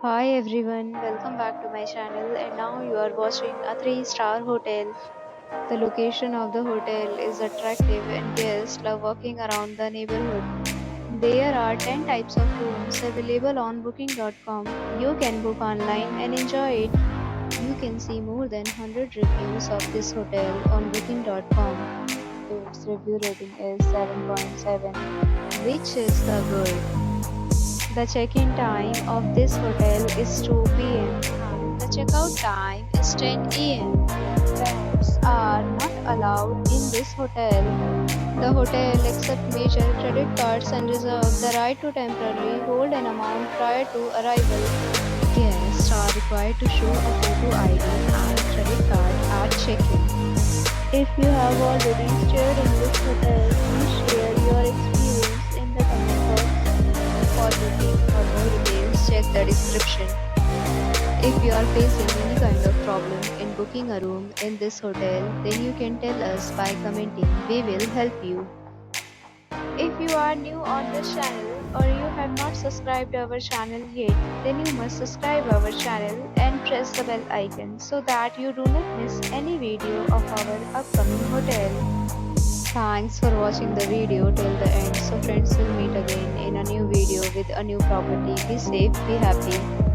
Hi everyone, welcome back to my channel and now you are watching a 3-star hotel. The location of the hotel is attractive and guests love walking around the neighborhood. There are 10 types of rooms available on booking.com. You can book online and enjoy it. You can see more than 100 reviews of this hotel on booking.com. Its review rating is 7.7, which is the good. The check-in time of this hotel is 2 p.m. and the checkout time is 10 a.m. Pets are not allowed in this hotel. The hotel accepts major credit cards and reserves the right to temporarily hold an amount prior to arrival. Guests are required to show a photo ID and credit card at check-in. If you have already stayed in this hotel, please share your experience in the comment box. For booking or more details, check the description. If you are facing any kind of problem in booking a room in this hotel, then you can tell us by commenting. We will help you. If you are new on this channel or you have not subscribed our channel yet, then you must subscribe our channel and press the bell icon so that you do not miss any video of our upcoming hotel. Thanks for watching the video till the end. So friends, will meet again in a new video with a new property. Be safe, be happy.